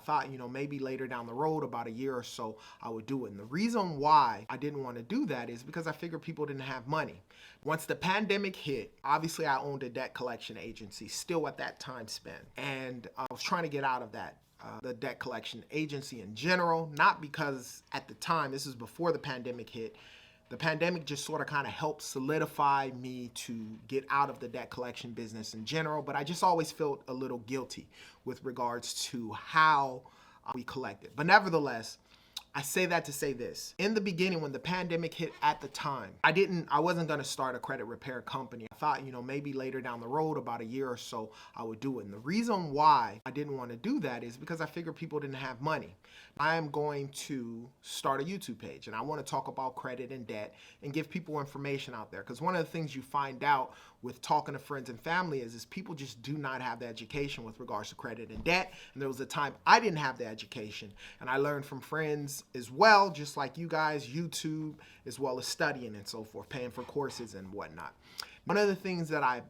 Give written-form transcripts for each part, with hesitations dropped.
thought, maybe later down the road, about a year or so, I would do it. And the reason why I didn't want to do that is because I figured people didn't have money. Once the pandemic hit, obviously I owned a debt collection agency still at that time span. And I was trying to get out of that. The debt collection agency in general, not because at the time, this is before the pandemic hit, the pandemic just sort of kind of helped solidify me to get out of the debt collection business in general, but I just always felt a little guilty with regards to how we collected. But nevertheless, I say that to say this. In the beginning, when the pandemic hit at the time, I wasn't gonna start a credit repair company. I thought, maybe later down the road, about a year or so, I would do it. And the reason why I didn't want to do that is because I figured people didn't have money. I am going to start a YouTube page, and I want to talk about credit and debt and give people information out there. Because one of the things you find out with talking to friends and family is people just do not have the education with regards to credit and debt. And there was a time I didn't have the education, and I learned from friends as well, just like you guys, YouTube, as well as studying and so forth, paying for courses and whatnot. One of the things that I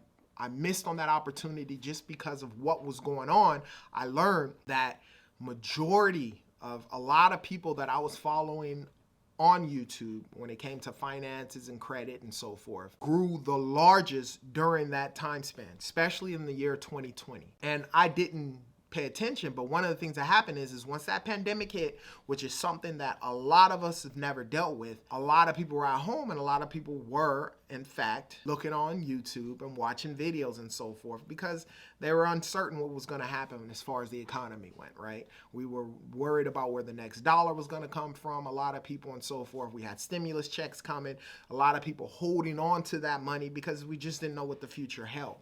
missed on that opportunity just because of what was going on, I learned that majority of a lot of people that I was following on YouTube when it came to finances and credit and so forth grew the largest during that time span, especially in the year 2020. And I didn't pay attention, but one of the things that happened is once that pandemic hit, which is something that a lot of us have never dealt with, a lot of people were at home and a lot of people were, in fact, looking on YouTube and watching videos and so forth because they were uncertain what was going to happen as far as the economy went, right? We were worried about where the next dollar was going to come from, a lot of people and so forth. We had stimulus checks coming, a lot of people holding on to that money because we just didn't know what the future held.